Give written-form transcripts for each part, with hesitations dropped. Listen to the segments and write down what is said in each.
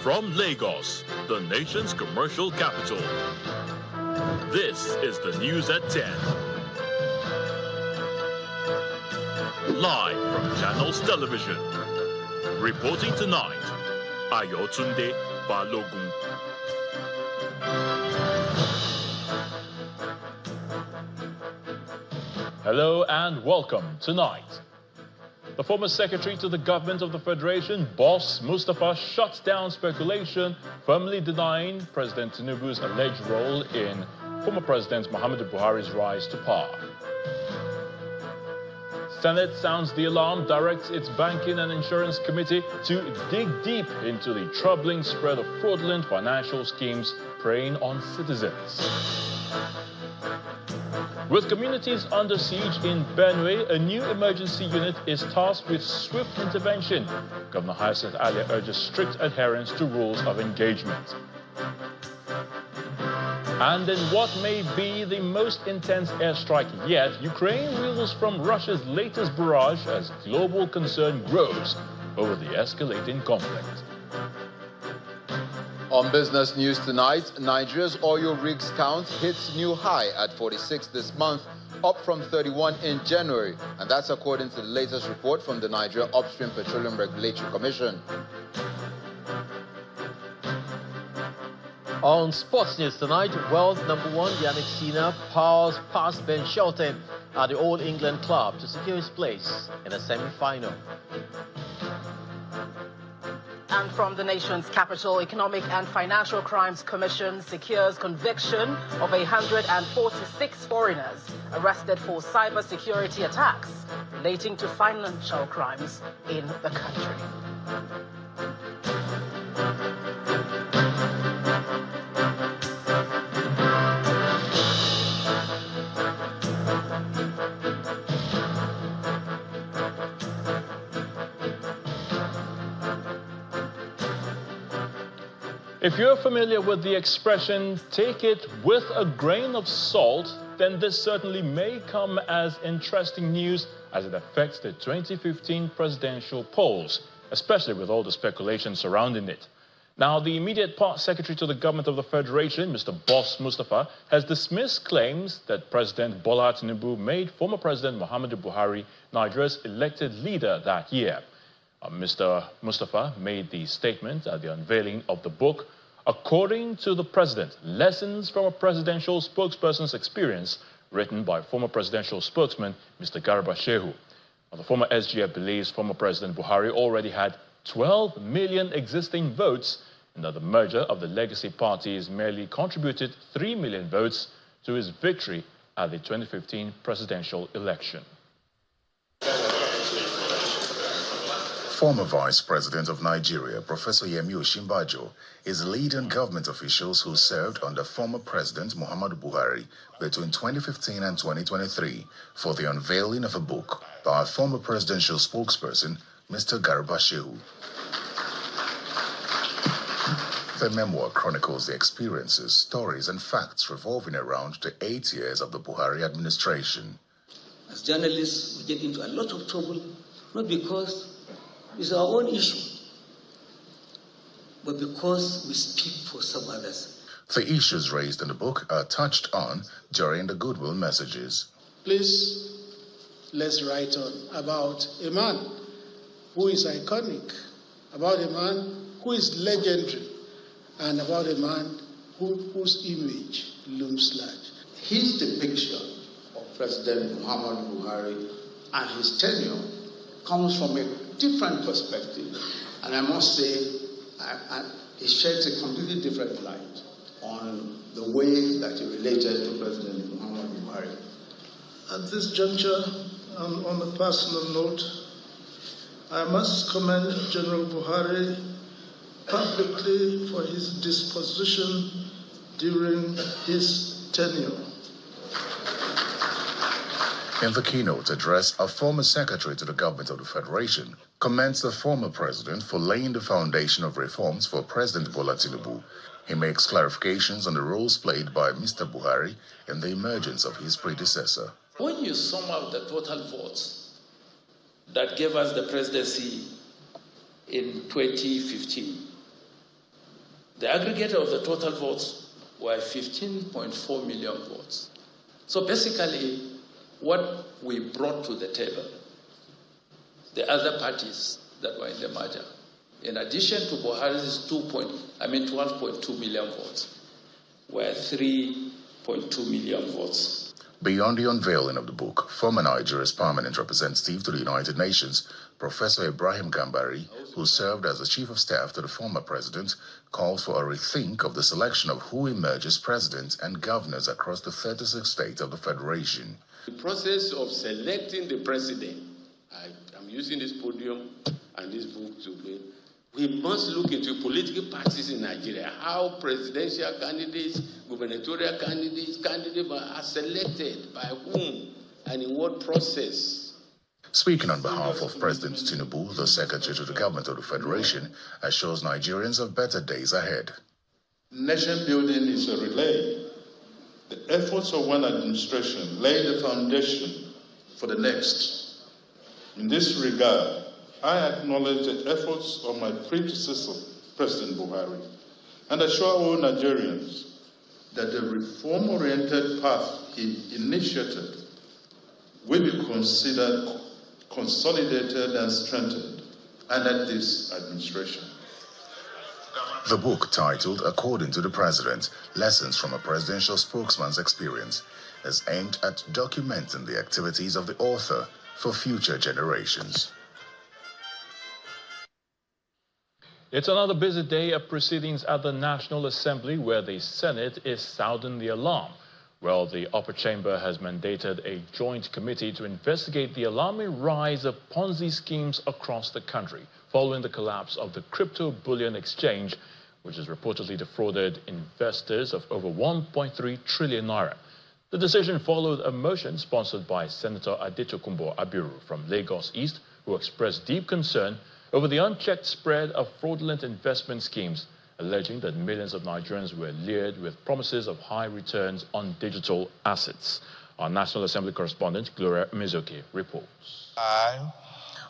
From Lagos, the nation's commercial capital, this is the news at 10. Live from Channels Television. Reporting tonight, Ayotunde Balogun. Hello and welcome tonight. The former secretary to the government of the Federation, Boss Mustapha, shuts down speculation, firmly denying President Tinubu's alleged role in former President Muhammadu Buhari's rise to power. Senate sounds the alarm, directs its Banking and Insurance Committee to dig deep into the troubling spread of fraudulent financial schemes preying on citizens. With communities under siege in Benue, a new emergency unit is tasked with swift intervention. Governor Hyacinth Alia urges strict adherence to rules of engagement. And in what may be the most intense airstrike yet, Ukraine reels from Russia's latest barrage as global concern grows over the escalating conflict. On business news tonight, Nigeria's oil rigs count hits new high at 46 this month, up from 31 in January. And that's according to the latest report from the Nigeria Upstream Petroleum Regulatory Commission. On sports news tonight, world number one Yannick Sinner powers past Ben Shelton at the All England club to secure his place in a semi-final. And from the nation's capital, Economic and Financial Crimes Commission secures conviction of 146 foreigners arrested for cybersecurity attacks relating to financial crimes in the country. If you're familiar with the expression, take it with a grain of salt, then this certainly may come as interesting news as it affects the 2015 presidential polls, especially with all the speculation surrounding it. Now, the immediate secretary to the government of the Federation, Mr. Boss Mustapha, has dismissed claims that President Bola Tinubu made former President Muhammadu Buhari Nigeria's elected leader that year. Mr. Mustapha made the statement at the unveiling of the book, According to the President, Lessons from a Presidential Spokesperson's Experience, written by former presidential spokesman Mr. Garba Shehu. The former SGF believes former President Buhari already had 12 million existing votes and that the merger of the legacy parties merely contributed 3 million votes to his victory at the 2015 presidential election. Former Vice President of Nigeria, Professor Yemi Osinbajo, is leading government officials who served under former President Muhammadu Buhari between 2015 and 2023 for the unveiling of a book by former presidential spokesperson, Mr. Garba Shehu. The memoir chronicles the experiences, stories, and facts revolving around the 8 years of the Buhari administration. As journalists, we get into a lot of trouble, not because it's our own issue, but because we speak for some others. The issues raised in the book are touched on during the goodwill messages. Please, let's write on about a man who is iconic, about a man who is legendary, and about a man whose image looms large. His depiction of President Muhammadu Buhari and his tenure comes from a different perspective, and I must say it sheds a completely different light on the way that he related to President Muhammadu Buhari. At this juncture, on a personal note, I must commend General Buhari publicly for his disposition during his tenure. In the keynote address, a former secretary to the government of the Federation commends the former president for laying the foundation of reforms for President Bola Tinubu. He makes clarifications on the roles played by Mr. Buhari in the emergence of his predecessor. When you sum up the total votes that gave us the presidency in 2015, The aggregate of the total votes were 15.4 million votes. So basically, what we brought to the table, the other parties that were in the merger, in addition to Buhari's 12.2 million votes, were 3.2 million votes. Beyond the unveiling of the book, former Nigeria's permanent representative to the United Nations, Professor Ibrahim Gambari, who served as the chief of staff to the former president, called for a rethink of the selection of who emerges president and governors across the 36 states of the federation. The process of selecting the president, I'm using this podium and this book to be, we must look into political parties in Nigeria, how presidential candidates, gubernatorial candidates are selected, by whom, and in what process. Speaking on behalf of President Tinubu, the Secretary to the Government of the Federation, assures Nigerians of better days ahead. Nation building is a relay. The efforts of one administration lay the foundation for the next. In this regard, I acknowledge the efforts of my predecessor, President Buhari, and assure all Nigerians that the reform-oriented path he initiated will be considered consolidated and strengthened under this administration. The book, titled According to the President, Lessons from a Presidential Spokesman's Experience, is aimed at documenting the activities of the author for future generations. It's another busy day of proceedings at the National Assembly where the Senate is sounding the alarm. Well, the upper chamber has mandated a joint committee to investigate the alarming rise of Ponzi schemes across the country following the collapse of the crypto bullion exchange, which has reportedly defrauded investors of over 1.3 trillion naira. The decision followed a motion sponsored by Senator Adetokunbo Abiru from Lagos East, who expressed deep concern over the unchecked spread of fraudulent investment schemes, alleging that millions of Nigerians were lured with promises of high returns on digital assets. Our National Assembly correspondent, Gloria Mizoke, reports.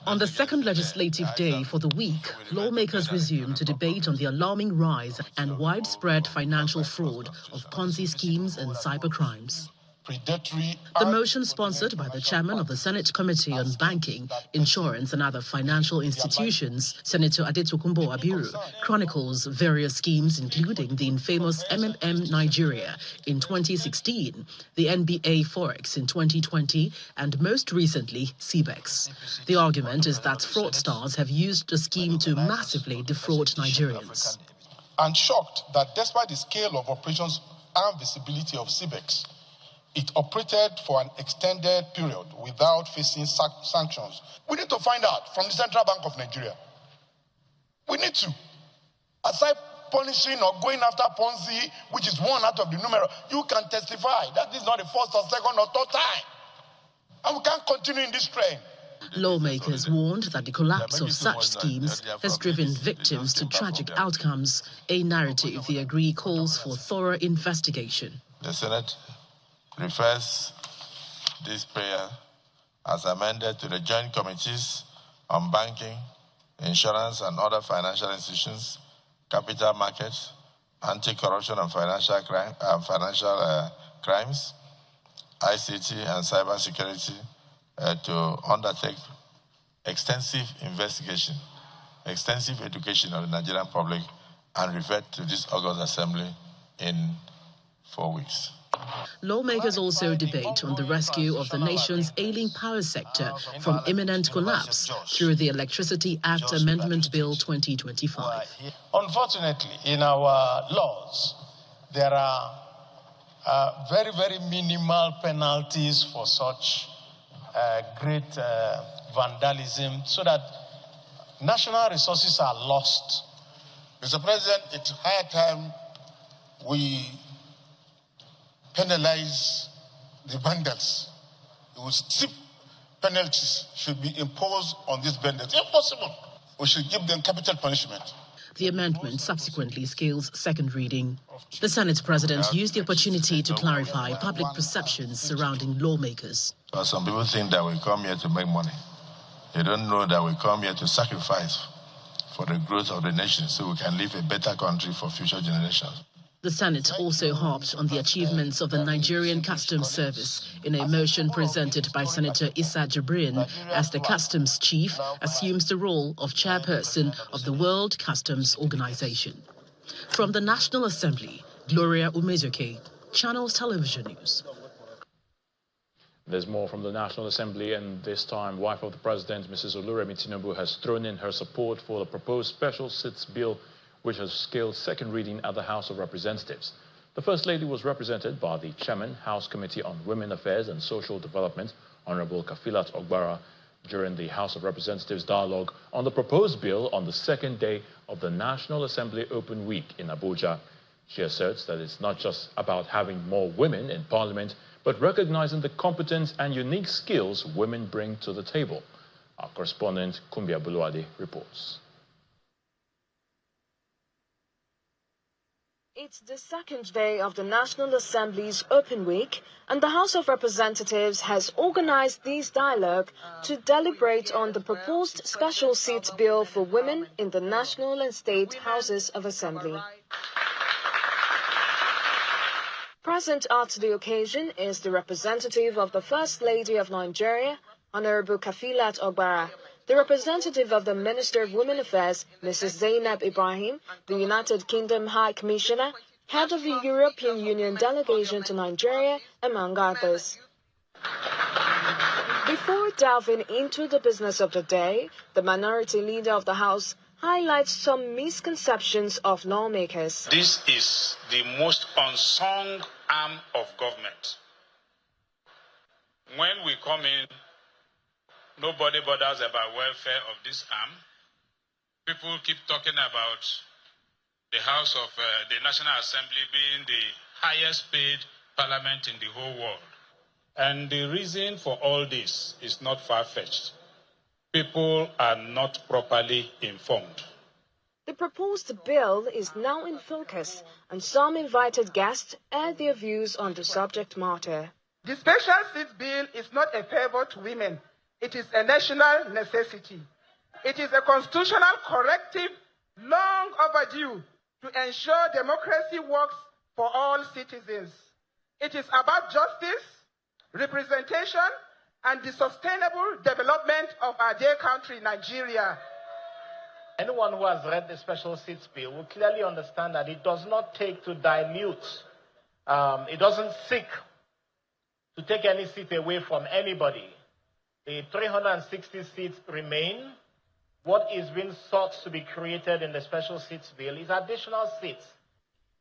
On the second legislative day for the week, lawmakers resumed to debate on the alarming rise and widespread financial fraud of Ponzi schemes and cybercrimes. The motion, sponsored by the chairman of the Senate Committee on Banking, Insurance and Other Financial Institutions, Senator Adetokunbo Abiru, chronicles various schemes including the infamous MMM Nigeria in 2016, the NBA Forex in 2020, and most recently, CBEX. The argument is that fraudsters have used the scheme to massively defraud Nigerians. I'm shocked that despite the scale of operations and visibility of CBEX, it operated for an extended period without facing sanctions. We need to find out from the Central Bank of Nigeria. We need to. Aside punishing or going after Ponzi, which is one out of the numero, you can testify that this is not the first or second or third time. And we can't continue in this trend. Lawmakers warned that the collapse of such schemes has driven victims to tragic outcomes, a narrative they agree calls for thorough investigation. The Senate refers this prayer as amended to the Joint Committees on Banking, Insurance and Other Financial Institutions, Capital Markets, Anti-Corruption and Financial Crimes, ICT and Cybersecurity to undertake extensive investigation, extensive education of the Nigerian public and revert to this August Assembly in 4 weeks. Lawmakers also debate on the rescue of the nation's ailing power sector from imminent collapse through the Electricity Act Amendment Bill 2025. Unfortunately, in our laws, there are very, very minimal penalties for such great vandalism so that national resources are lost. Mr. President, it's high time we penalize the bandits. Steep penalties should be imposed on these bandits. Impossible. We should give them capital punishment. The amendment subsequently scales second reading. The Senate President used the opportunity to clarify public perceptions surrounding lawmakers. Some people think that we come here to make money. They don't know that we come here to sacrifice for for the growth of the nation so we can leave a better country for future generations. The Senate also harped on the achievements of the Nigerian Customs Service in a motion presented by Senator Issa Jibrin as the Customs Chief assumes the role of chairperson of the World Customs Organization. From the National Assembly, Gloria Umezoke, Channels Television News. There's more from the National Assembly, and this time, wife of the President, Mrs. Oluremi Tinubu, has thrown in her support for the proposed special seats bill, which has scaled second reading at the House of Representatives. The First Lady was represented by the Chairman, House Committee on Women Affairs and Social Development, Honorable Kafilat Ogbara, during the House of Representatives dialogue on the proposed bill on the second day of the National Assembly Open Week in Abuja. She asserts that it's not just about having more women in Parliament, but recognizing the competence and unique skills women bring to the table. Our correspondent, Kumbia Buluade, reports. It's the second day of the National Assembly's Open Week, and the House of Representatives has organized this dialogue to deliberate on the proposed special seat bill for women in the National and State Houses of Assembly. Present at the occasion is the representative of the First Lady of Nigeria, Honorable Kafilat Ogbara, the representative of the Minister of Women Affairs, Mrs. Zainab Ibrahim, the United Kingdom High Commissioner, head of the European Union delegation to Nigeria, among others. Before delving into the business of the day, the minority leader of the House highlights some misconceptions of lawmakers. This is the most unsung arm of government. When we come in, nobody bothers about welfare of this arm. People keep talking about the House of the National Assembly being the highest paid parliament in the whole world. And the reason for all this is not far-fetched. People are not properly informed. The proposed bill is now in focus, and some invited guests air their views on the subject matter. The special seats bill is not a favor to women. It is a national necessity. It is a constitutional corrective long overdue to ensure democracy works for all citizens. It is about justice, representation, and the sustainable development of our dear country, Nigeria. Anyone who has read the special seats bill will clearly understand that it does not take to dilute. It doesn't seek to take any seat away from anybody. The 360 seats remain. What is being sought to be created in the special seats bill is additional seats.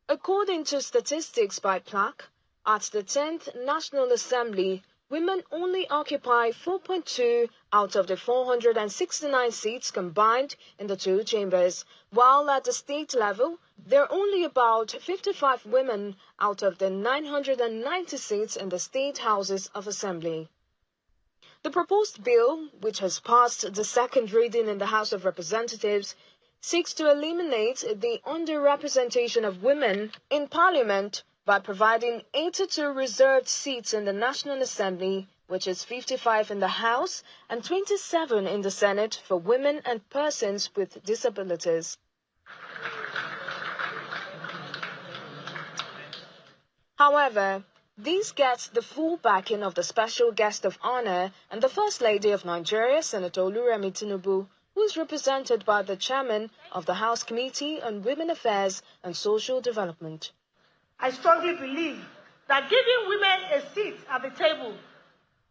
According to statistics by PLAC, at the 10th National Assembly, women only occupy 4.2 out of the 469 seats combined in the two chambers, while at the state level, there are only about 55 women out of the 990 seats in the state houses of assembly. The proposed bill, which has passed the second reading in the House of Representatives, seeks to eliminate the underrepresentation of women in Parliament by providing 82 reserved seats in the National Assembly, which is 55 in the House and 27 in the Senate for women and persons with disabilities. However, this gets the full backing of the special guest of honor and the First Lady of Nigeria, Senator Oluremi Tinubu, who is represented by the chairman of the House Committee on Women Affairs and Social Development. I strongly believe that giving women a seat at the table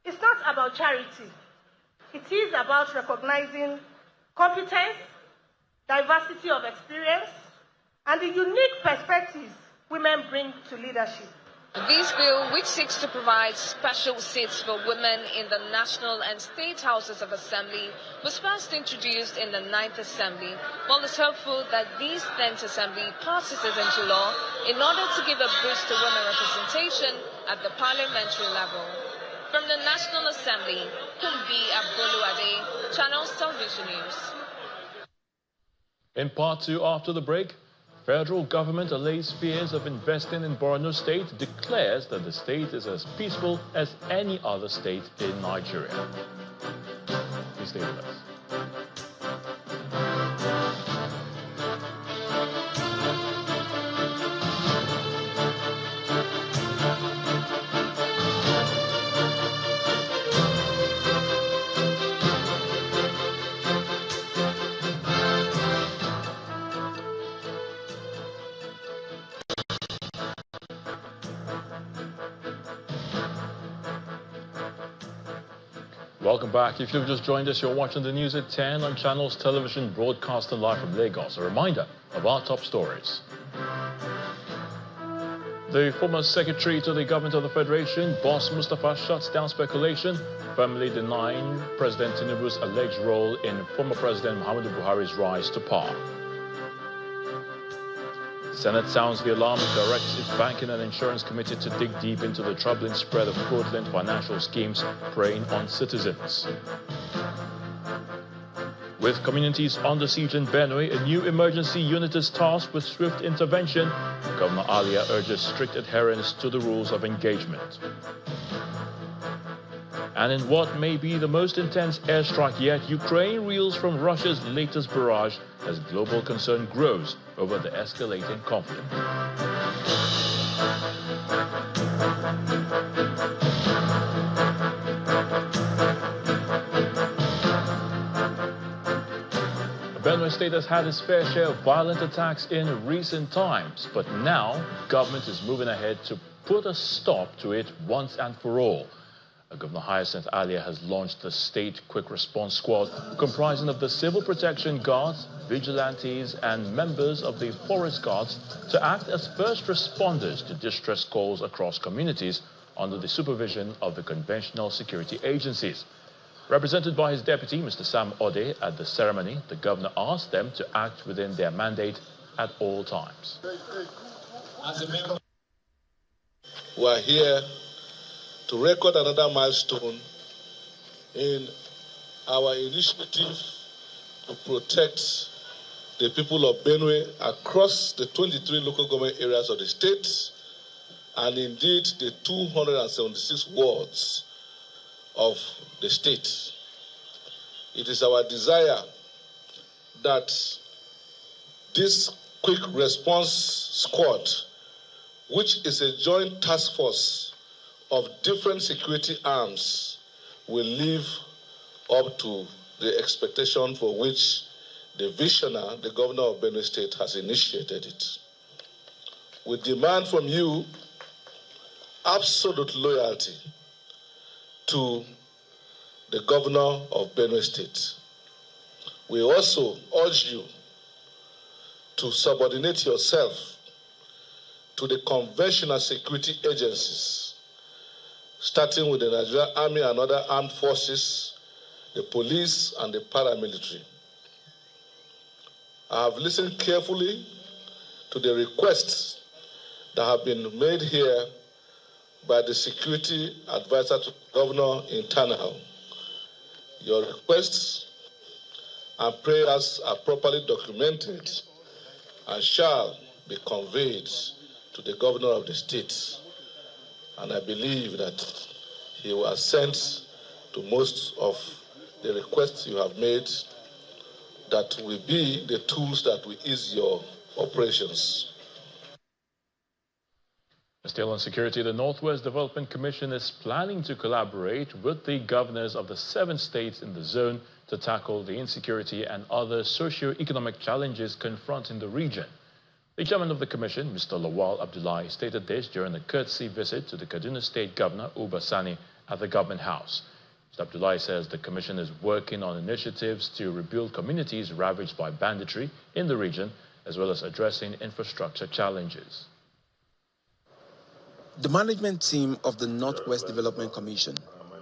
is not about charity. It is about recognizing competence, diversity of experience, and the unique perspectives women bring to leadership. This bill, which seeks to provide special seats for women in the National and State Houses of Assembly, was first introduced in the 9th Assembly, while it's hopeful that this 10th Assembly passes it into law in order to give a boost to women representation at the parliamentary level. From the National Assembly, Kumbi Abduluade, Channels Television News. In part two, after the break, federal government allays fears of investing in Borno State, declares that the state is as peaceful as any other state in Nigeria. Please stay with us. Welcome back. If you've just joined us, you're watching the news at 10 on Channels Television, broadcasting live from Lagos. A reminder of our top stories. The former secretary to the government of the Federation, Boss Mustafa, shuts down speculation, firmly denying President Tinubu's alleged role in former President Muhammadu Buhari's rise to power. Senate sounds the alarm and directs its Banking and Insurance Committee to dig deep into the troubling spread of fraudulent financial schemes preying on citizens. With communities under siege in Benue, a new emergency unit is tasked with swift intervention. Governor Alia urges strict adherence to the rules of engagement. And in what may be the most intense airstrike yet, Ukraine reels from Russia's latest barrage as global concern grows over the escalating conflict. Benue State has had its fair share of violent attacks in recent times, but now government is moving ahead to put a stop to it once and for all. Governor Hyacinth Alia has launched the State Quick Response Squad, comprising of the Civil Protection Guards, vigilantes, and members of the Forest Guards, to act as first responders to distress calls across communities under the supervision of the conventional security agencies. Represented by his deputy, Mr. Sam Ode, at the ceremony, the governor asked them to act within their mandate at all times. We are here to record another milestone in our initiative to protect the people of Benue across the 23 local government areas of the state and indeed the 276 wards of the state. It is our desire that this quick response squad, which is a joint task force of different security arms, will live up to the expectation for which the visionary, the governor of Benue State, has initiated it. We demand from you absolute loyalty to the governor of Benue State. We also urge you to subordinate yourself to the conventional security agencies, starting with the Nigerian Army and other armed forces, the police and the paramilitary. I have listened carefully to the requests that have been made here by the security advisor to the governor in Tanahau. Your requests and prayers are properly documented and shall be conveyed to the governor of the state. And I believe that he will assent to most of the requests you have made that will be the tools that will ease your operations. Still on security, the Northwest Development Commission is planning to collaborate with the governors of the 7 states in the zone to tackle the insecurity and other socio-economic challenges confronting the region. The chairman of the commission, Mr. Lawal Abdullahi, stated this during a courtesy visit to the Kaduna State Governor, Uba Sani, at the Government House. Mr. Abdullahi says the commission is working on initiatives to rebuild communities ravaged by banditry in the region, as well as addressing infrastructure challenges. The management team of the Northwest Development Commission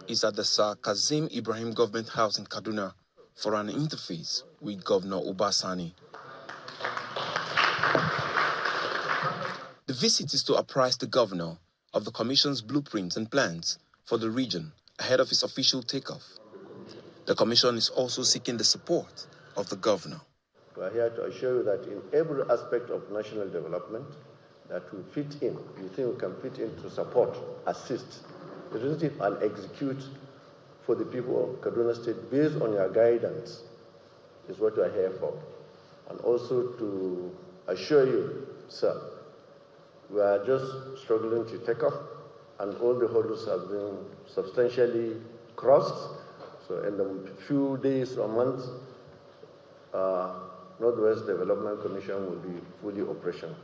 is at the Sir Kazim Ibrahim Government House in Kaduna for an interface with Governor Uba Sani. The visit is to apprise the governor of the commission's blueprints and plans for the region ahead of its official takeoff. The commission is also seeking the support of the governor. We are here to assure you that in every aspect of national development that we fit in, we think we can fit in to support, assist, representative and execute for the people of Kaduna State based on your guidance is what we are here for. And also to assure you, sir, we are just struggling to take off and all the hurdles have been substantially crossed. So in the few days or months, Northwest Development Commission will be fully operational.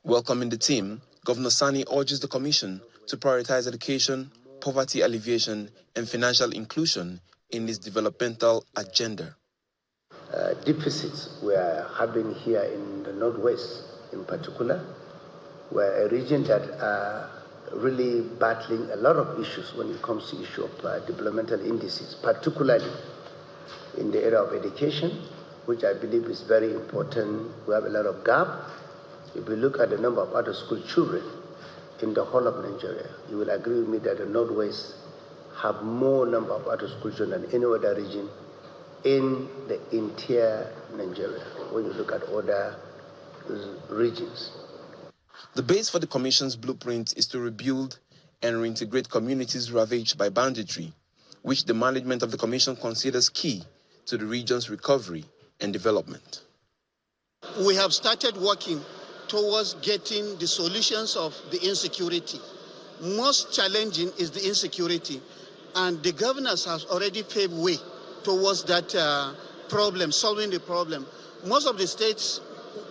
Welcoming the team, Governor Sani urges the commission to prioritize education, poverty alleviation and financial inclusion in its developmental agenda. Deficits we are having here in the Northwest in particular, we're a region that are really battling a lot of issues when it comes to issue of developmental indices, particularly in the area of education, which I believe is very important. We have a lot of gap. If we look at the number of out-of-school children in the whole of Nigeria, you will agree with me that the Northwest have more number of out-of-school children than any other region in the entire Nigeria, when you look at other regions. The base for the Commission's blueprint is to rebuild and reintegrate communities ravaged by banditry, which the management of the Commission considers key to the region's recovery and development. We have started working towards getting the solutions of the insecurity. Most challenging is the insecurity, and the governors have already paved way towards that problem, solving the problem. Most of the states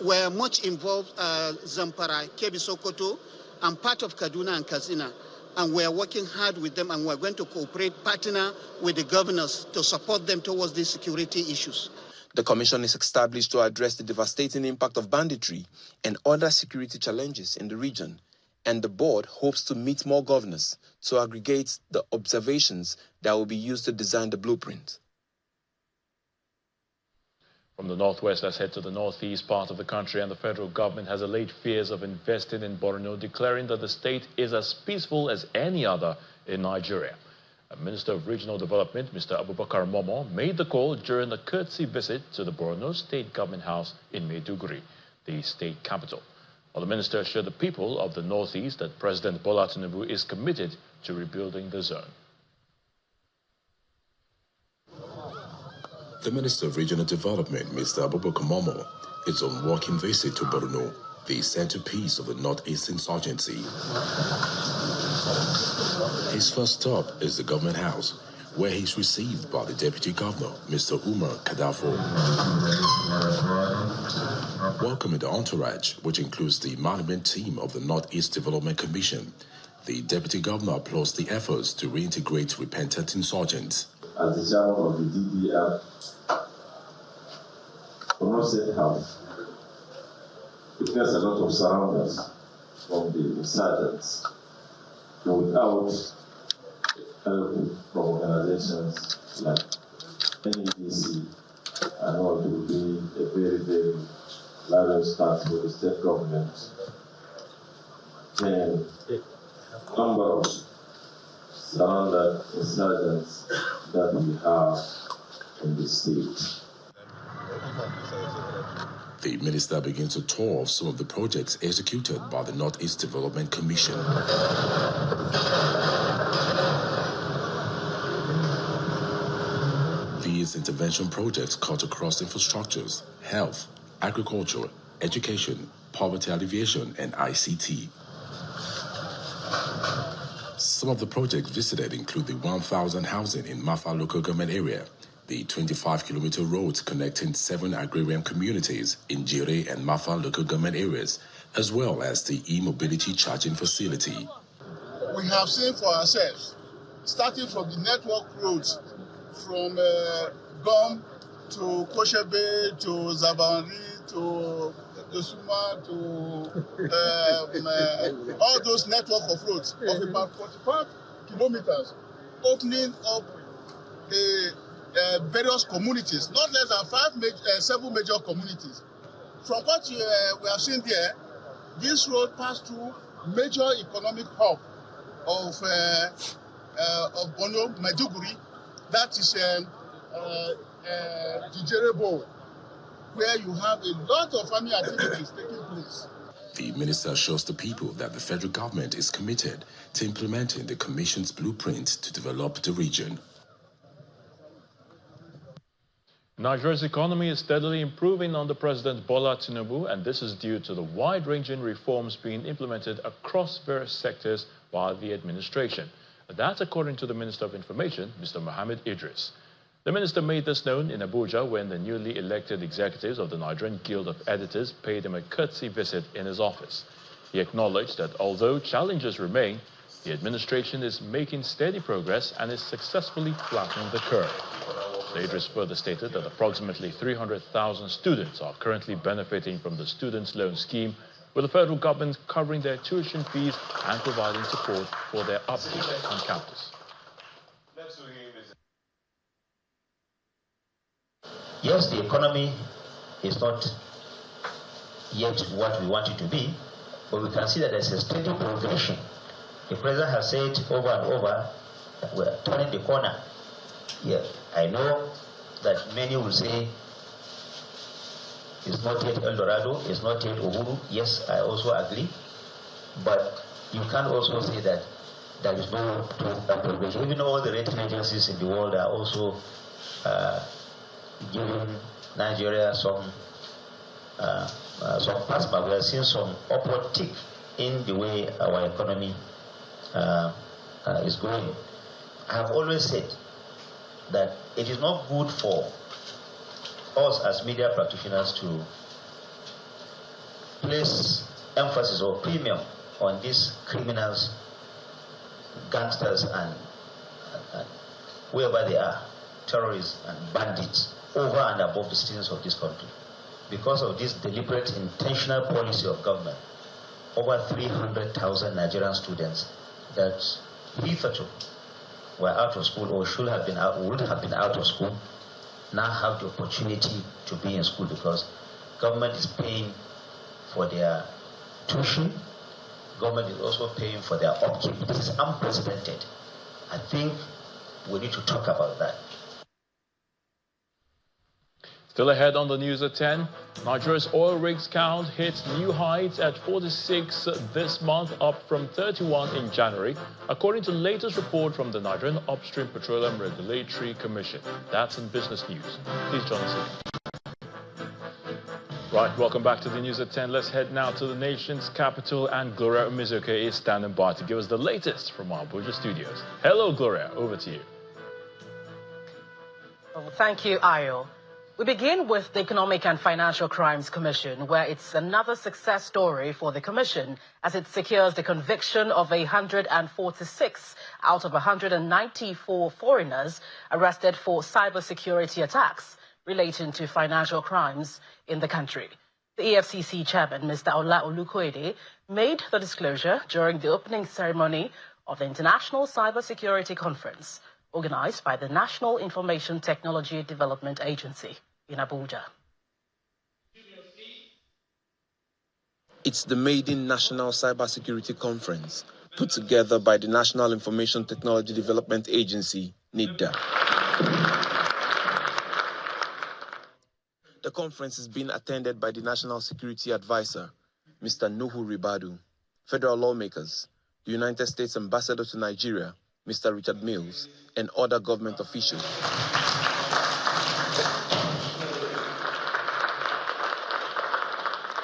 were much involved, Zanfara, Kebbi, Sokoto, and part of Kaduna and Katsina. And we are working hard with them, and we're going to cooperate, partner with the governors to support them towards these security issues. The Commission is established to address the devastating impact of banditry and other security challenges in the region, and the board hopes to meet more governors to aggregate the observations that will be used to design the blueprint. From the northwest, let's head to the northeast part of the country, and the federal government has allayed fears of investing in Borno, declaring that the state is as peaceful as any other in Nigeria. Minister of Regional Development, Mr. Abubakar Momo, made the call during a courtesy visit to the Borno State Government House in Maiduguri, the state capital. While the minister assured the people of the northeast that President Bola Tinubu is committed to rebuilding the zone. The Minister of Regional Development, Mr. Abubakar Momo, is on walking visit to Borno, the centerpiece of the Northeast insurgency. His first stop is the Government House, where he's received by the Deputy Governor, Mr. Umar Kadafo. Welcoming the entourage, which includes the management team of the Northeast Development Commission, the Deputy Governor applauds the efforts to reintegrate repentant insurgents. As the chairman of the DDR, Borno State House witnessed a lot of surroundings from the insurgents without help from organizations like NEDC, and all it will be a very, very large start for the state government. And number of surrounded insurgents that we have in the state. The minister begins a tour of some of the projects executed by the Northeast Development Commission. These intervention projects cut across infrastructures, health, agriculture, education, poverty alleviation, and ICT. Some of the projects visited include the 1,000 housing in Mafa local government area, the 25-kilometer roads connecting 7 agrarian communities in Jere and Mafa local government areas, as well as the e-mobility charging facility. We have seen for ourselves, starting from the network roads, from Gom to Koshebe to Zabanri to Dosuma to all those network of roads of about 45 kilometers, opening up the various communities, not less than 7 major communities. From what we have seen there, this road passed through major economic hub of Borno, Maiduguri, that is Jijerebo, where you have a lot of farming activities taking place. The minister assures the people that the federal government is committed to implementing the Commission's blueprint to develop the region. Nigeria's economy is steadily improving under President Bola Tinubu, and this is due to the wide-ranging reforms being implemented across various sectors by the administration. That's according to the Minister of Information, Mr. Mohammed Idris. The minister made this known in Abuja when the newly elected executives of the Nigerian Guild of Editors paid him a courtesy visit in his office. He acknowledged that although challenges remain, The administration is making steady progress and is successfully flattening the curve. The address further stated that approximately 300,000 students are currently benefiting from the Students' Loan Scheme, with the federal government covering their tuition fees and providing support for their upkeep on campus. Yes, the economy is not yet what we want it to be, but we can see that there's a steady progression. The president has said over and over that we're turning the corner. Yeah, I know that many will say it's not yet El Dorado, it's not yet Uhuru. Yes, I also agree. But you can't also say that there is no progression. Even all the rating agencies in the world are also giving Nigeria some plasma. We are seeing some upward tick in the way our economy is going. I have always said that it is not good for us as media practitioners to place emphasis or premium on these criminals, gangsters, and wherever they are, terrorists and bandits, over and above the citizens of this country. Because of this deliberate, intentional policy of government, over 300,000 Nigerian students that hitherto were out of school or would have been out of school now have the opportunity to be in school because government is paying for their tuition. Government is also paying for their upkeep. This is unprecedented. I think we need to talk about that. Still ahead on the news at 10, Nigeria's oil rigs count hits new heights at 46 this month, up from 31 in January, according to the latest report from the Nigerian Upstream Petroleum Regulatory Commission. That's in business news. Please join us here. Right, welcome back to the news at 10. Let's head now to the nation's capital, and Gloria Umizoke is standing by to give us the latest from our Abuja studios. Hello, Gloria. Over to you. Oh, thank you, Ayo. We begin with the Economic and Financial Crimes Commission, where it's another success story for the Commission as it secures the conviction of 146 out of 194 foreigners arrested for cybersecurity attacks relating to financial crimes in the country. The EFCC chairman, Mr. Ola Olukoede, made the disclosure during the opening ceremony of the International Cybersecurity Conference, organized by the National Information Technology Development Agency in Abuja. It's the maiden National Cybersecurity Conference put together by the National Information Technology Development Agency, NIDDA. The conference is being attended by the National Security Advisor, Mr. Nuhu Ribadu, federal lawmakers, the United States Ambassador to Nigeria, Mr. Richard Mills, and other government officials.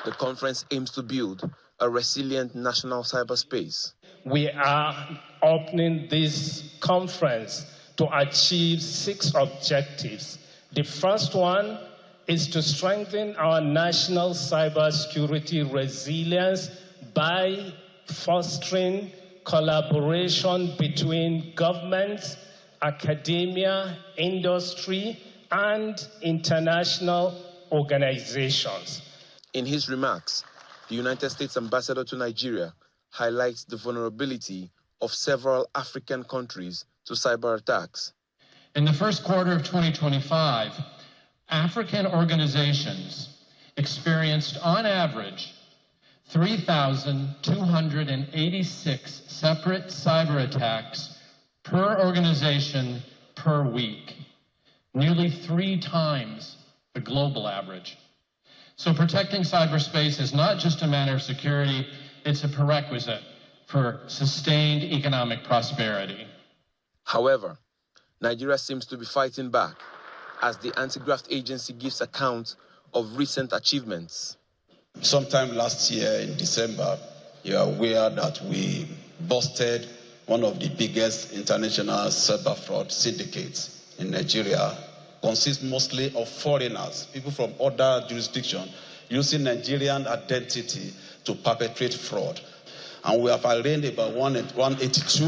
The conference aims to build a resilient national cyberspace. We are opening this conference to achieve 6 objectives. The first one is to strengthen our national cybersecurity resilience by fostering collaboration between governments, academia, industry, and international organizations. In his remarks, the United States Ambassador to Nigeria highlights the vulnerability of several African countries to cyber attacks. In the first quarter of 2025, African organizations experienced, on average, 3,286 separate cyber attacks per organization per week, nearly 3 times the global average. So protecting cyberspace is not just a matter of security, it's a prerequisite for sustained economic prosperity. However, Nigeria seems to be fighting back as the anti-graft agency gives account of recent achievements. Sometime last year in December, you are aware that we busted one of the biggest international cyber fraud syndicates in Nigeria. Consists mostly of foreigners, people from other jurisdictions, using Nigerian identity to perpetrate fraud. and we have arraigned about 182.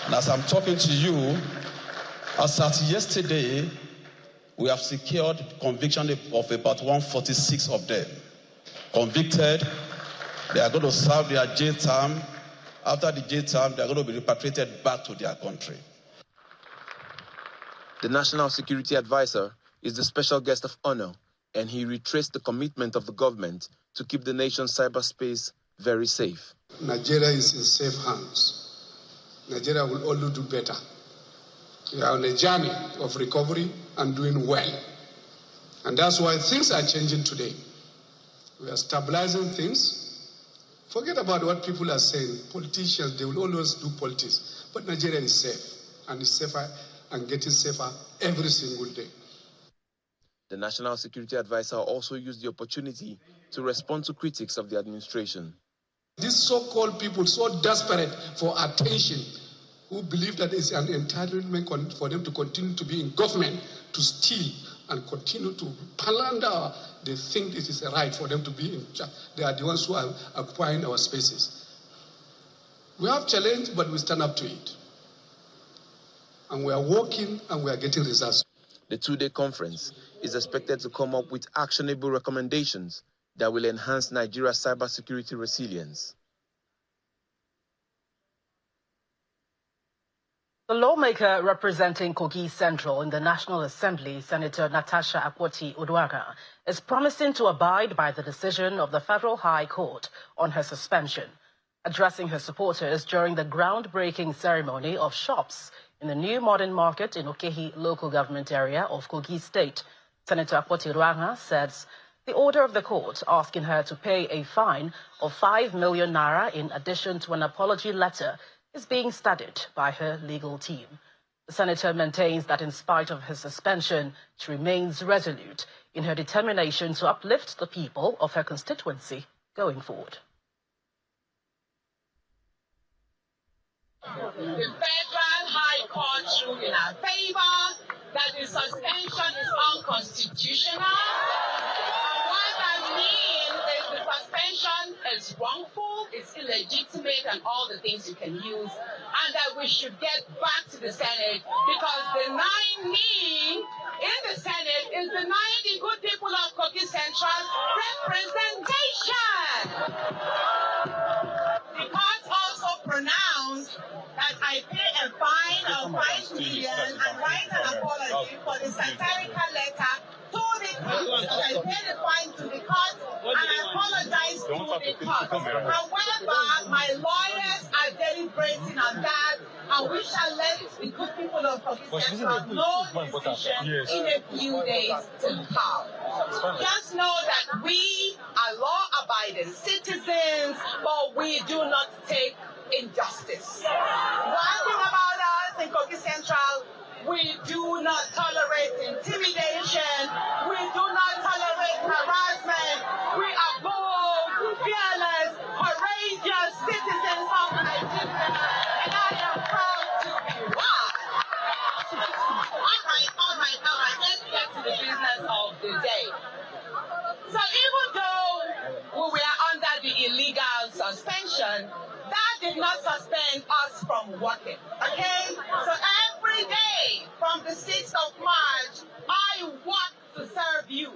And as I'm talking to you, as at yesterday, we have secured conviction of about 146 of them. Convicted, they are going to serve their jail term. After the jail term, they are going to be repatriated back to their country. The National Security Advisor is the special guest of honor, and he retraced the commitment of the government to keep the nation's cyberspace very safe. Nigeria is in safe hands. Nigeria will only do better. We are on a journey of recovery and doing well. And that's why things are changing today. We are stabilizing things. Forget about what people are saying. Politicians, they will always do politics. But Nigeria is safe, and it's safer and getting safer every single day. The National Security Advisor also used the opportunity to respond to critics of the administration. These so-called people, so desperate for attention, who believe that it's an entitlement for them to continue to be in government, to steal and continue to pander, they think it is a right for them to be in charge. They are the ones who are occupying our spaces. We have challenge, but we stand up to it. And we are working and we are getting results. The two-day conference is expected to come up with actionable recommendations that will enhance Nigeria's cybersecurity resilience. The lawmaker representing Kogi Central in the National Assembly, Senator Natasha Udaga, is promising to abide by the decision of the Federal High Court on her suspension. Addressing her supporters during the groundbreaking ceremony of shops in the new modern market in Okehi local government area of Kogi State, Senator Udaga says the order of the court asking her to pay a fine of 5 million naira in addition to an apology letter is being studied by her legal team. The senator maintains that in spite of her suspension, she remains resolute in her determination to uplift the people of her constituency going forward. The Federal High Court ruled in our favor that the suspension is unconstitutional. And what that means is the suspension is wrongful, it's illegitimate, and all the things you can use, and that we should get back to the Senate because denying me in the Senate is denying the good people of Kogi Central representation. The court also pronounced that I pay a fine of 5 million and write an apology for the satirical letter to the court. I paid the fine to the court and I apologize to the court. However, my lawyers are deliberating on that, and we shall let the good people of Kogi Central know the decision in a few days to come. Just know that we are law-abiding citizens, but we do not take injustice. One thing about us in Kogi Central, we do not tolerate intimidation. We do not tolerate harassment. We are bold, fearless, courageous citizens of Nigeria, and I am proud to be one. All right. Let's get to the business of the day. So even though we were under the illegal suspension, that did not suspend us from working, okay? So every day from the 6th of March, I work to serve you.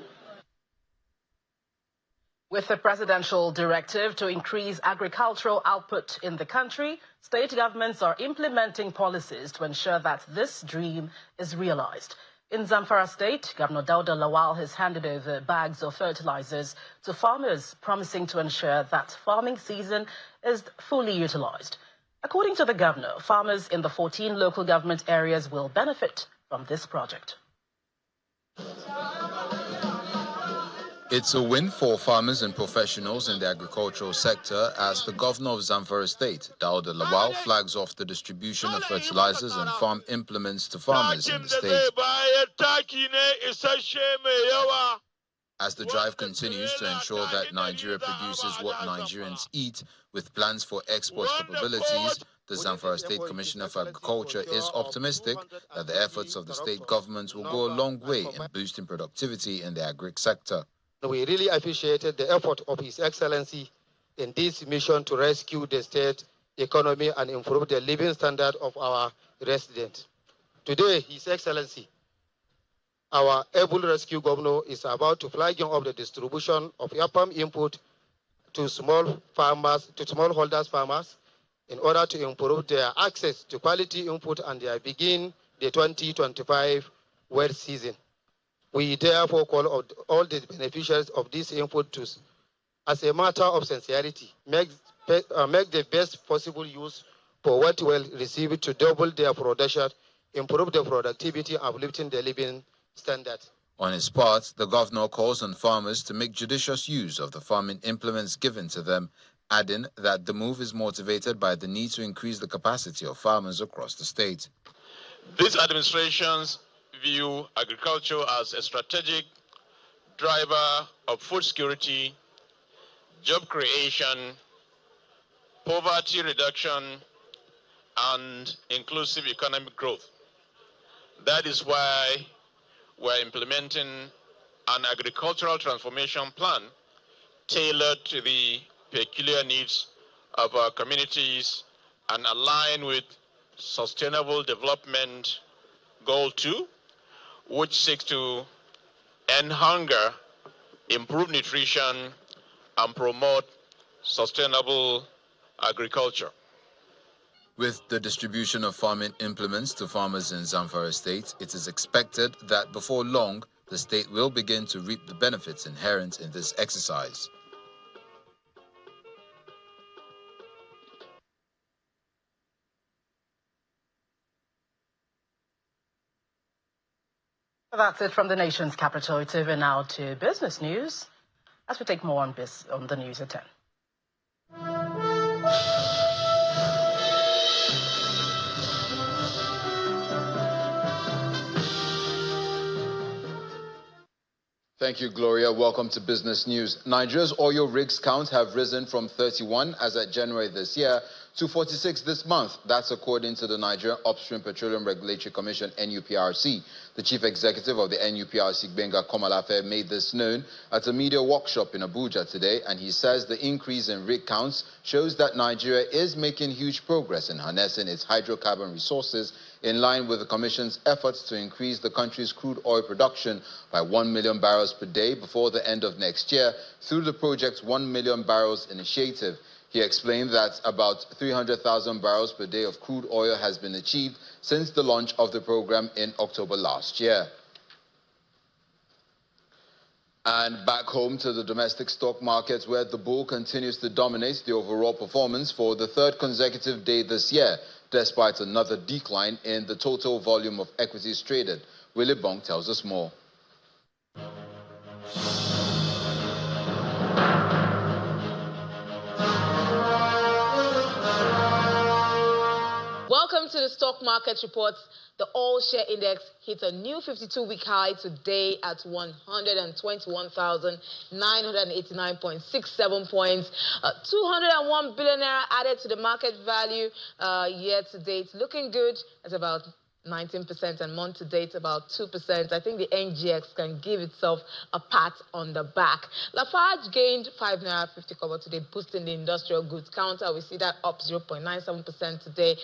With the presidential directive to increase agricultural output in the country, state governments are implementing policies to ensure that this dream is realized. In Zanfara State, Governor Dauda Lawal has handed over bags of fertilizers to farmers, promising to ensure that farming season is fully utilized. According to the governor, farmers in the 14 local government areas will benefit from this project. It's a win for farmers and professionals in the agricultural sector as the governor of Zanfara State, Dauda Lawal, flags off the distribution of fertilizers and farm implements to farmers in the state. As the drive continues to ensure that Nigeria produces what Nigerians eat with plans for export capabilities, the Zanfara State Commissioner for Agriculture is optimistic that the efforts of the state government will go a long way in boosting productivity in the agri sector. We really appreciated the effort of His Excellency in this mission to rescue the state economy and improve the living standard of our residents. Today, His Excellency, our able rescue governor, is about to flagging up the distribution of farm input to smallholders farmers in order to improve their access to quality input and their begin the 2025 wet season. We therefore call on all the beneficiaries of this input to, as a matter of sincerity, make the best possible use for what will receive to double their production, improve the productivity, uplifting the living standard. On his part, the governor calls on farmers to make judicious use of the farming implements given to them, adding that the move is motivated by the need to increase the capacity of farmers across the state. These administrations view agriculture as a strategic driver of food security, job creation, poverty reduction, and inclusive economic growth. That is why we're implementing an agricultural transformation plan tailored to the peculiar needs of our communities and aligned with Sustainable Development Goal 2, which seeks to end hunger, improve nutrition, and promote sustainable agriculture. With the distribution of farming implements to farmers in Zanfara State, it is expected that before long, the state will begin to reap the benefits inherent in this exercise. That's it from the nation's capital. Over now to business news, as we take more on the news at 10. Thank you, Gloria. Welcome to Business News. Nigeria's oil rigs count have risen from 31 as at January this year to 46 this month. That's according to the Nigerian Upstream Petroleum Regulatory Commission, NUPRC. The chief executive of the NUPRC, Benga Komalafe, made this known at a media workshop in Abuja today, and he says the increase in rig counts shows that Nigeria is making huge progress in harnessing its hydrocarbon resources in line with the Commission's efforts to increase the country's crude oil production by 1 million barrels per day before the end of next year through the project's 1 million barrels initiative. He explained that about 300,000 barrels per day of crude oil has been achieved since the launch of the program in October last year. And back home to the domestic stock markets, where the bull continues to dominate the overall performance for the third consecutive day this year, despite another decline in the total volume of equities traded. Willie Bong tells us more. Welcome to the stock market reports. The all-share index hit a new 52-week high today at 121,989.67 points. 201 billion naira added to the market value year to date. Looking good at about 19% and month to date about 2%. I think the NGX can give itself a pat on the back. Lafarge gained 5.50 naira today, boosting the industrial goods counter. We see that up 0.97% today,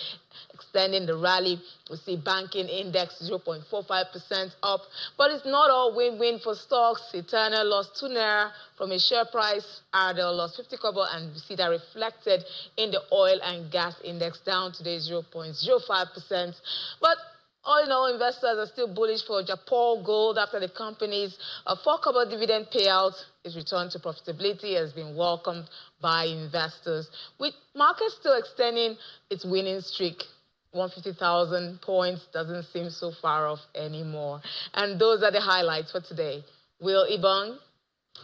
extending the rally. We see banking index 0.45% up, but it's not all win-win for stocks. Eternal lost 2 naira from a share price. Ardell lost 50 kobo, and we see that reflected in the oil and gas index, down today 0.05%. But all in all, investors are still bullish for Japan Gold after the company's 4 kobo dividend payout. Its return to profitability has been welcomed by investors, with markets still extending its winning streak. 150,000 points doesn't seem so far off anymore. And those are the highlights for today. Will Ibong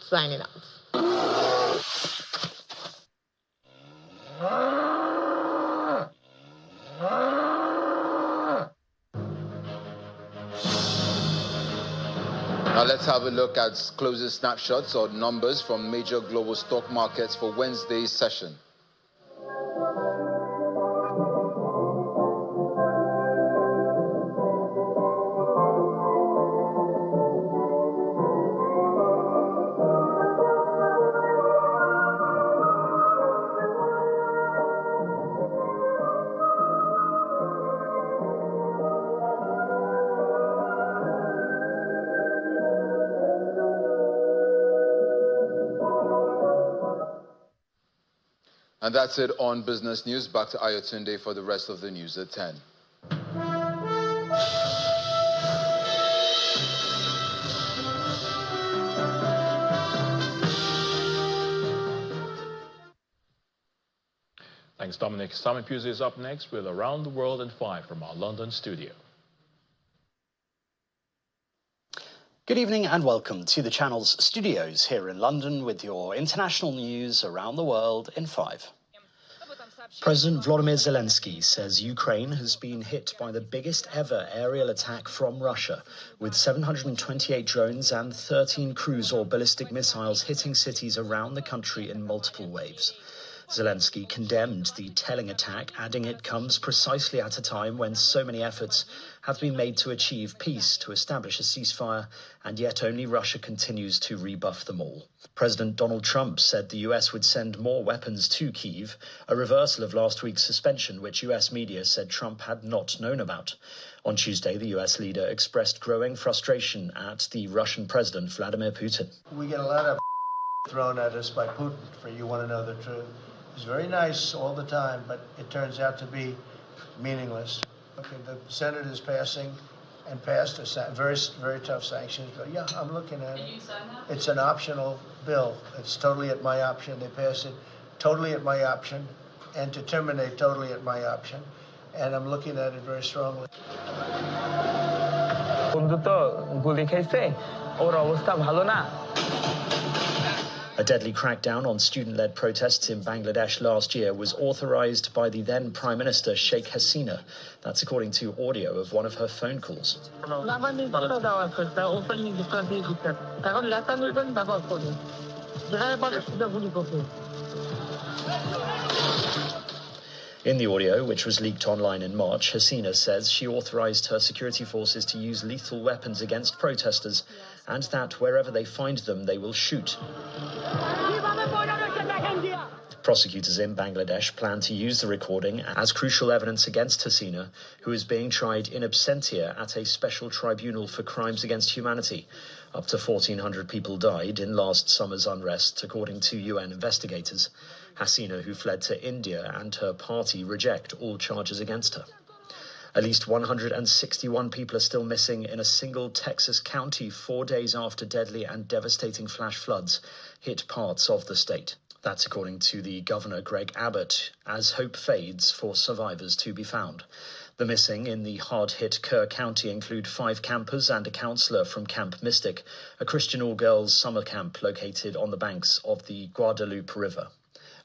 signing out. Now let's have a look at closing snapshots or numbers from major global stock markets for Wednesday's session. And that's it on Business News. Back to Ayotunde for the rest of the news at 10. Thanks, Dominic. Simon Pusey is up next with Around the World in 5 from our London studio. Good evening and welcome to the channel's studios here in London with your international news around the world in 5. President Volodymyr Zelensky says Ukraine has been hit by the biggest ever aerial attack from Russia, with 728 drones and 13 cruise or ballistic missiles hitting cities around the country in multiple waves. Zelensky condemned the telling attack, adding it comes precisely at a time when so many efforts have been made to achieve peace, to establish a ceasefire, and yet only Russia continues to rebuff them all. President Donald Trump said the US would send more weapons to Kyiv, a reversal of last week's suspension, which US media said Trump had not known about. On Tuesday, the US leader expressed growing frustration at the Russian President Vladimir Putin. We get a lot of thrown at us by Putin, for you want to know the truth. He's very nice all the time, but it turns out to be meaningless. Okay, the Senate is passing and passed a very, very tough sanctions bill. Yeah, I'm looking at it. It's an optional bill. It's totally at my option. They pass it totally at my option and to terminate totally at my option. And I'm looking at it very strongly. A deadly crackdown on student-led protests in Bangladesh last year was authorized by the then Prime Minister Sheikh Hasina. That's according to audio of one of her phone calls. In the audio, which was leaked online in March, Hasina says she authorized her security forces to use lethal weapons against protesters and that wherever they find them, they will shoot. Prosecutors in Bangladesh plan to use the recording as crucial evidence against Hasina, who is being tried in absentia at a special tribunal for crimes against humanity. Up to 1,400 people died in last summer's unrest, according to UN investigators. Hasina, who fled to India, and her party reject all charges against her. At least 161 people are still missing in a single Texas county 4 days after deadly and devastating flash floods hit parts of the state. That's according to the Governor Greg Abbott, as hope fades for survivors to be found. The missing in the hard-hit Kerr County include 5 campers and a counselor from Camp Mystic, a Christian all-girls summer camp located on the banks of the Guadalupe River.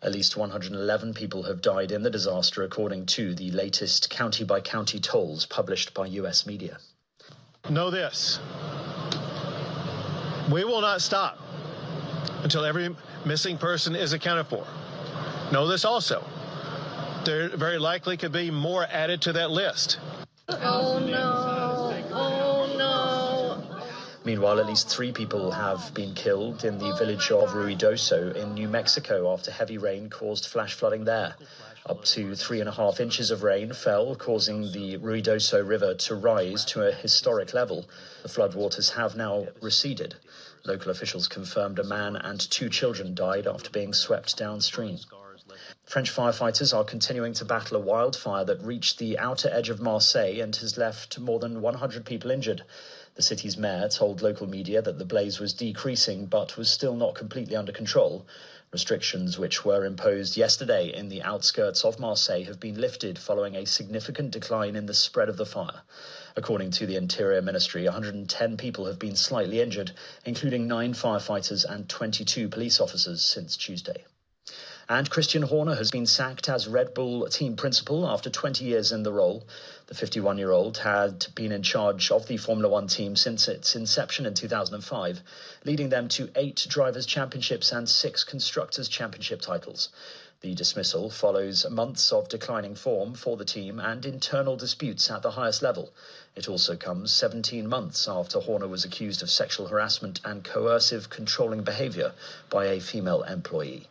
At least 111 people have died in the disaster, according to the latest county-by-county tolls published by U.S. media. Know this: we will not stop until every missing person is accounted for. Know this also: there very likely could be more added to that list. Oh no, oh no. Meanwhile, at least 3 people have been killed in the village of Ruidoso in New Mexico after heavy rain caused flash flooding there. Up to 3.5 inches of rain fell, causing the Ruidoso River to rise to a historic level. The floodwaters have now receded. Local officials confirmed a man and 2 children died after being swept downstream. French firefighters are continuing to battle a wildfire that reached the outer edge of Marseille and has left more than 100 people injured. The city's mayor told local media that the blaze was decreasing but was still not completely under control. Restrictions which were imposed yesterday in the outskirts of Marseille have been lifted following a significant decline in the spread of the fire. According to the Interior Ministry, 110 people have been slightly injured, including 9 firefighters and 22 police officers since Tuesday. And Christian Horner has been sacked as Red Bull team principal after 20 years in the role. The 51-year-old had been in charge of the Formula One team since its inception in 2005, leading them to 8 Drivers' Championships and 6 Constructors' Championship titles. The dismissal follows months of declining form for the team and internal disputes at the highest level. It also comes 17 months after Horner was accused of sexual harassment and coercive controlling behaviour by a female employee.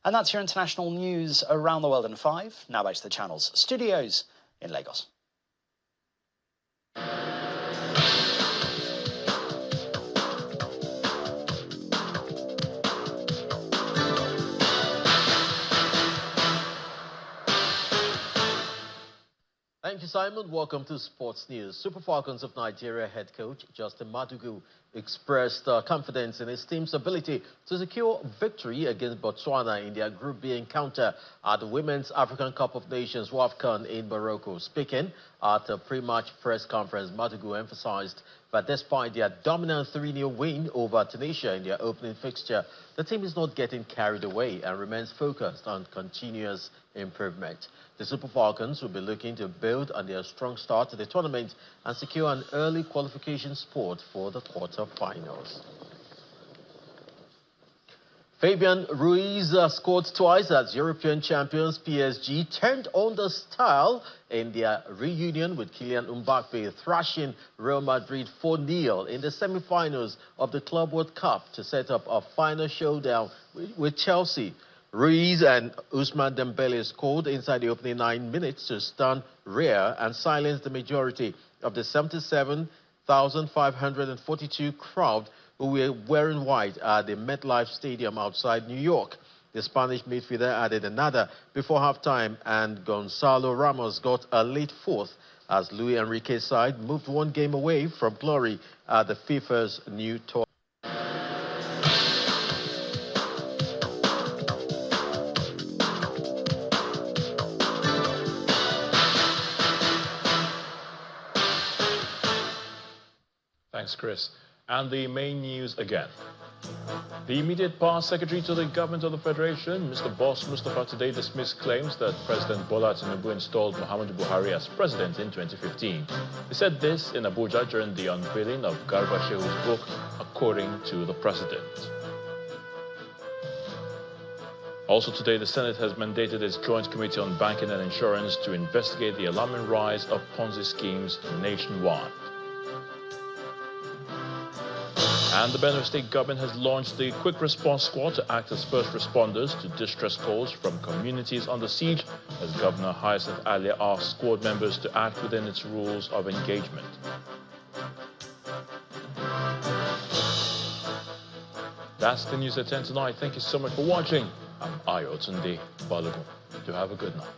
And that's your international news around the world in 5. Now back to the channel's studios in Lagos. Simon, welcome to Sports News. Super Falcons of Nigeria head coach Justin Madugu expressed confidence in his team's ability to secure victory against Botswana in their Group B encounter at the Women's African Cup of Nations WAFCON in Morocco. Speaking at a pre-match press conference, Madugu emphasized that despite their dominant 3-0 win over Tunisia in their opening fixture, the team is not getting carried away and remains focused on continuous improvement. The Super Falcons will be looking to build on their strong start to the tournament and secure an early qualification spot for the quarter-finals. Fabian Ruiz scored twice as European champions PSG turned on the style in their reunion with Kylian Mbappe, thrashing Real Madrid 4-0 in the semi-finals of the Club World Cup to set up a final showdown with Chelsea. Ruiz and Ousmane Dembele scored inside the opening 9 minutes to stand rear and silence the majority of the 77,542 crowd who were wearing white at the MetLife Stadium outside New York. The Spanish midfielder added another before halftime, and Gonzalo Ramos got a late fourth as Luis Enrique's side moved one game away from glory at the FIFA's new tour. Thanks, Chris. And the main news again. The immediate past secretary to the government of the Federation, Mr. Boss Mustafa, today dismissed claims that President Bola Tinubu installed Muhammadu Buhari as president in 2015. He said this in Abuja during the unveiling of Garba Shehu's book, According to the President. Also today, the Senate has mandated its Joint Committee on Banking and Insurance to investigate the alarming rise of Ponzi schemes nationwide. And the Benue State government has launched the Quick Response Squad to act as first responders to distress calls from communities under siege, as Governor Hyacinth Alia asked squad members to act within its rules of engagement. That's the news at 10 tonight. Thank you so much for watching. I'm Ayo Tunde Balogun. Do have a good night.